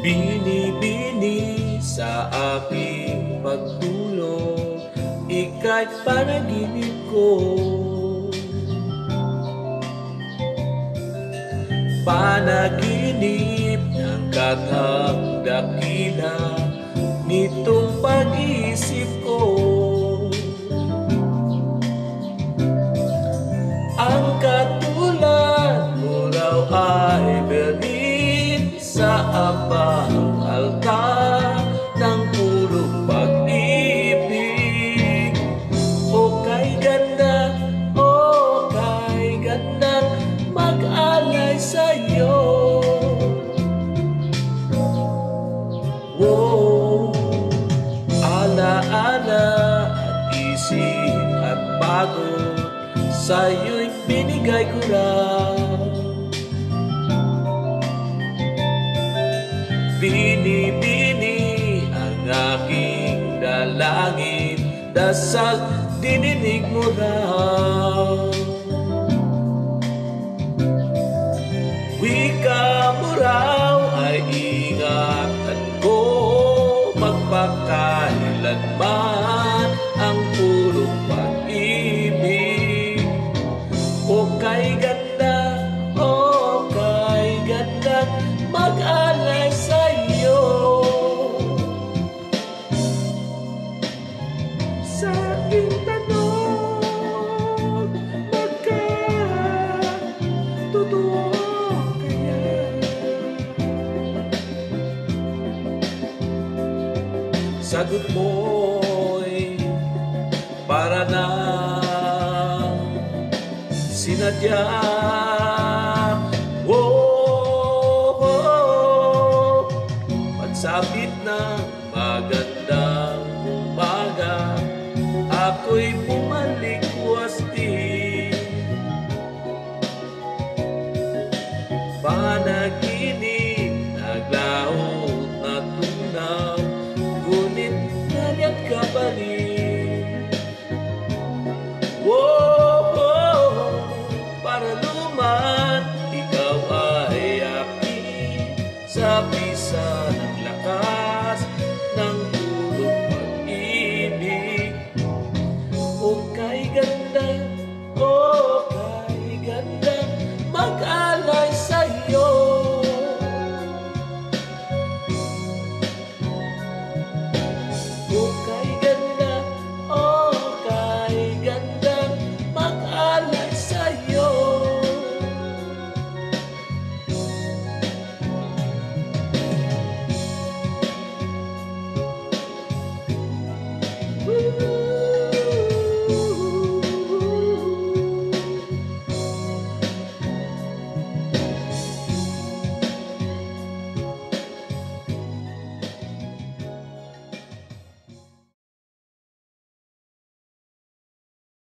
Bini-bini sa aking pagtulog, ika'y panaginip ko. Panaginip ng kathang dakila nitong pag-iisip ko. Ang katulad mo raw ay berin sa abang altar ng puro pag-ibig. O kay ganda, o kay gandang mag-alay sa'yo. Wow, ala-ala at isip at pagod, sa'yo'y binigay ko lang. Bini-bini ang aking dalangin, dasal dininig mo raw. Wika mo raw ay ingatan ko, magpakailanman ang puro pag-ibig. O kay ganda, o kay ganda, mag-alay sa'yo. Sa aking tanong, magkatotoo kaya? Sagot mo'y para na sinadya. Oh, pagsapit ng magandang umaga, ako'y